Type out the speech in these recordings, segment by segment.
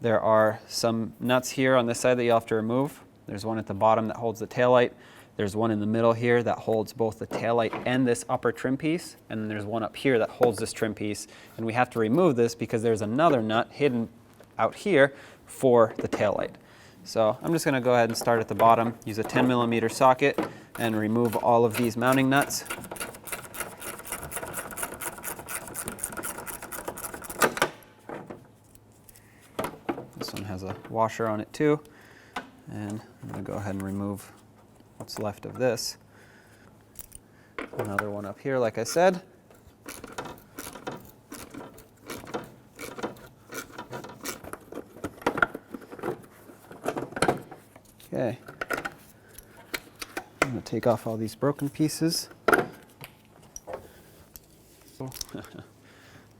there are some nuts here on this side that you'll have to remove. There's one at the bottom that holds the taillight. There's one in the middle here that holds both the taillight and this upper trim piece. And then there's one up here that holds this trim piece. And we have to remove this because there's another nut hidden out here for the taillight. So I'm just going to go ahead and start at the bottom, use a 10mm socket, and remove all of these mounting nuts. This one has a washer on it too. And I'm going to go ahead and remove what's left of this. Another one up here, like I said. Okay. I'm going to take off all these broken pieces. And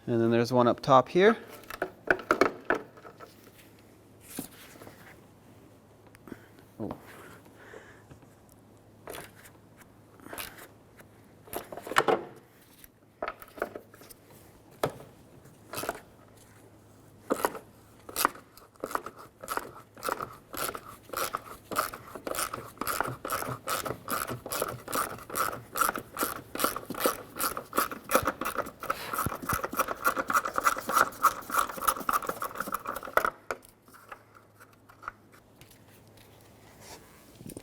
then there's one up top here.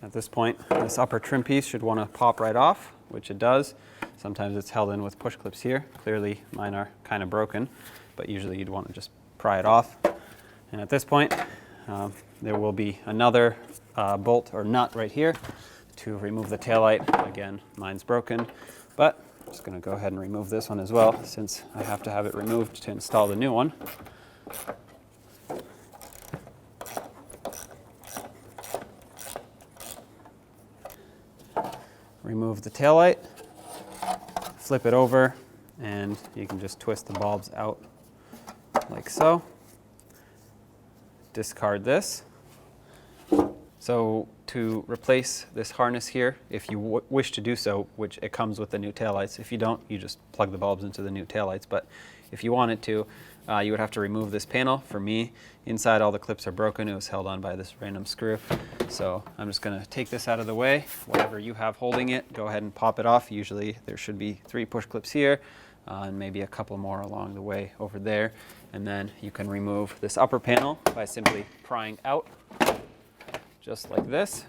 At this point, this upper trim piece should want to pop right off, which it does. Sometimes it's held in with push clips here. Clearly mine are kind of broken, but usually you'd want to just pry it off. And at this point, there will be another bolt or nut right here to remove the taillight. Again, mine's broken, but I'm just going to go ahead and remove this one as well, since I have to have it removed to install the new one. Remove the taillight, flip it over, and you can just twist the bulbs out like so. Discard this. So to replace this harness here, if you wish to do so, which it comes with the new taillights. If you don't, you just plug the bulbs into the new taillights. But if you wanted to, you would have to remove this panel. For me, inside all the clips are broken. It was held on by this random screw. So I'm just going to take this out of the way. Whatever you have holding it, go ahead and pop it off. Usually there should be 3 push clips here and maybe a couple more along the way over there. And then you can remove this upper panel by simply prying out just like this.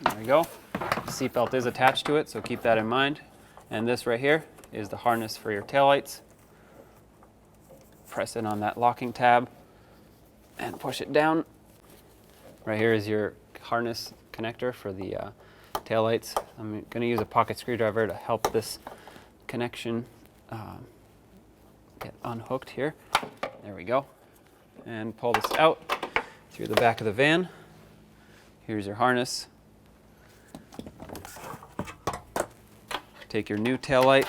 There we go. The seatbelt is attached to it, so keep that in mind. And this right here is the harness for your taillights. Press in on that locking tab and push it down. Right here is your harness connector for the taillights. I'm going to use a pocket screwdriver to help this connection get unhooked here. There we go. And pull this out through the back of the van. Here's your harness. Take your new taillight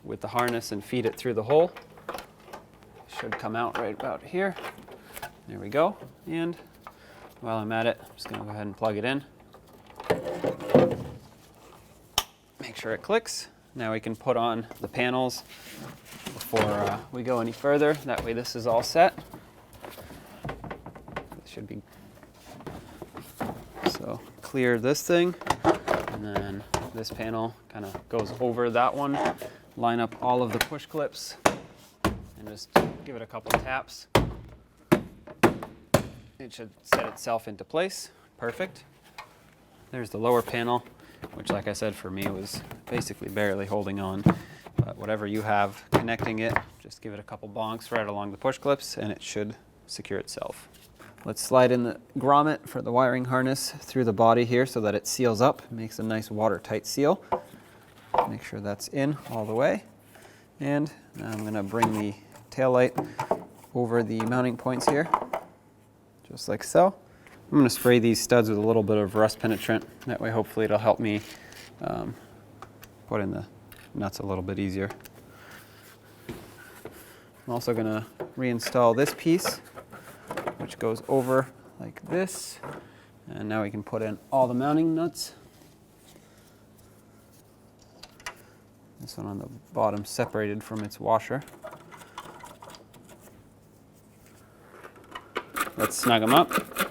with the harness and feed it through the hole. Should come out right about here. There we go. And while I'm at it, I'm just going to go ahead and plug it in. Make sure it clicks. Now we can put on the panels before we go any further. That way this is all set. It should be. So clear this thing, and then this panel kind of goes over that one. Line up all of the push clips and just give it a couple taps. It should set itself into place. Perfect. There's the lower panel, which, like I said, for me was basically barely holding on. But whatever you have connecting it, just give it a couple bonks right along the push clips and it should secure itself. Let's slide in the grommet for the wiring harness through the body here so that it seals up. It makes a nice watertight seal. Make sure that's in all the way. And now I'm going to bring the taillight over the mounting points here, just like so. I'm going to spray these studs with a little bit of rust penetrant. That way hopefully it'll help me put in the nuts a little bit easier. I'm also going to reinstall this piece, which goes over like this. And now we can put in all the mounting nuts. This one on the bottom separated from its washer. Let's snug them up.